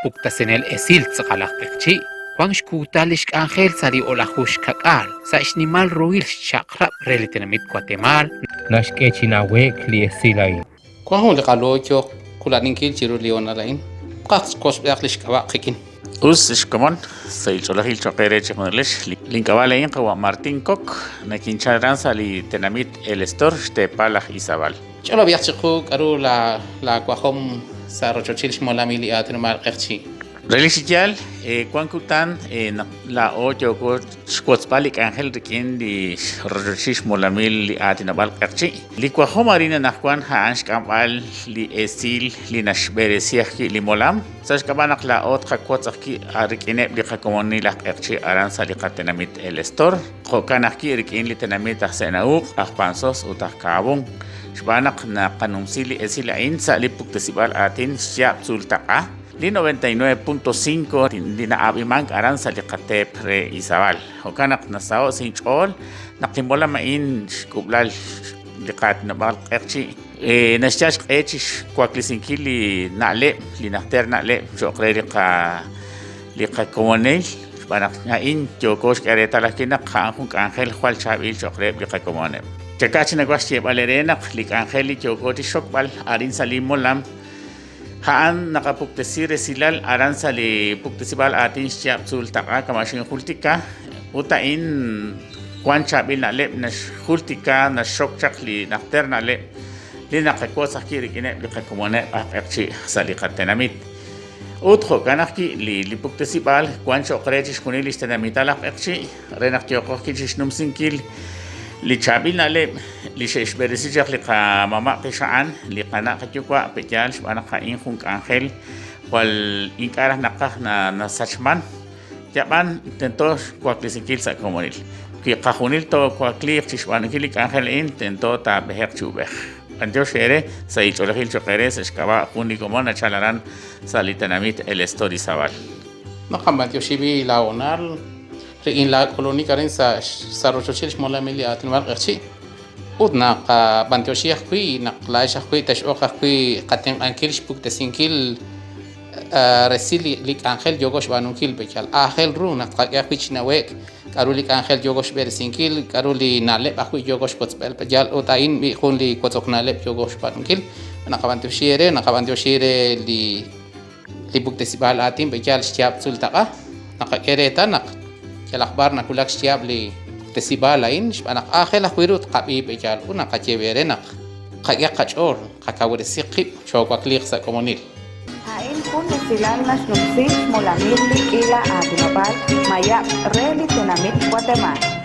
puktasenel esil tzqalaqtiqchi Juan Xcutalish Ángel sari olajush kakal sa ishnimal ruil chaqra relitenamit Guatemala Nashkechinawek li esilay. Kuan le kalocho kulaninkil chiru leonalain. Qas kos beaqlish kawaqikin. Ishkamon, Sailcholahil Chokerech Modelish, Linkabalain, Martin Cock, Nakincharan Sali Tenamit El Estor, de Palaj Isabal. Cholo biachiku karu la kwahom sa rochochil molamili atnumal qerchi. Relisial, Quancutan, la Oyo Squatspalik Angel Rikin, di Rochish Molamil Atinabal Kerchi. Liquahomarina Nakwan Hansh Kamal, Li Esil, Linash Beresiaki Limolam, Sashkabanak la Otra Quatzaki Arikine, Licacomonila Kerchi, Aranza Licatenamit El Estor, Hokanaki Rikin Litenamit Senauk, Arpansos, Utakabung, Shbanak na Kanumsili Esila Insa Lipuktesibal Atin, Siap Sultaka. Li 99.5 di na abimang aranza liqate pre Isabal. Hokanak nasao sinchol nakimola main kublal liqat na bal qerchi. Nashchash qechish kwaklisinki nale li nakter nale joqre liqa komonel banak nain jokosh kareta lakina khanjun Ángel Juan Chabil joqre liqa komonel. Chakachi nagwashi balerena lik Ángel jokoti shokbal arin salimolam Haan nakapuktesir silal aranza li puktesibal atin siap sultaka kamashin hultika utain Juan Chabil na lep na hultika na shokchak li nakter na lep li nakakosa kirikine li kakumone akchi salikatenamit utho kanaki li puktesibal Juan Chokrechis kunilis tenamita la akchi renak yokokichis numsinkil li Chabil na lep li shesh beresijak li ka mama peshaan li kana katyukwa petyal shbana ka injung Ángel wal inkarah nakah na sachman yaban tento kwaklisikil sa komonil ki kahunil to kwaklik shbana kilik Ángel in tento ta behek chubeh antio shere sa icholahil chokere sa shkaba kuni komon na chalaran sa litanamit El Estor Isabal Nakamantyo shibi laonal in la colonia rin sa rochochil molamili atinwal qerchi udna ka bantioshia kui naklaisha kui tashoka kui qateng ankil puktesinkil resili lik Ángel jogosh banunkil bechal Ángel ru nakqa kwichnawek karulik Ángel jogosh bersinkil karuli nale akui jogosh kotsbel bechal utain mi khunli kotsoknale jogosh banunkil nakabantioshire li puktesibal atin bechal siap sultaka nakakereta Kalakbar na kulak siyab li tesibalain anak Ángel akwirut qabi bejal una kacheverenak kagyak kachor kakawrisiqib chokwaklik sa komonil Hain kun silan nas nupsis molamili ila atinopal maya reli tenamit Guatemala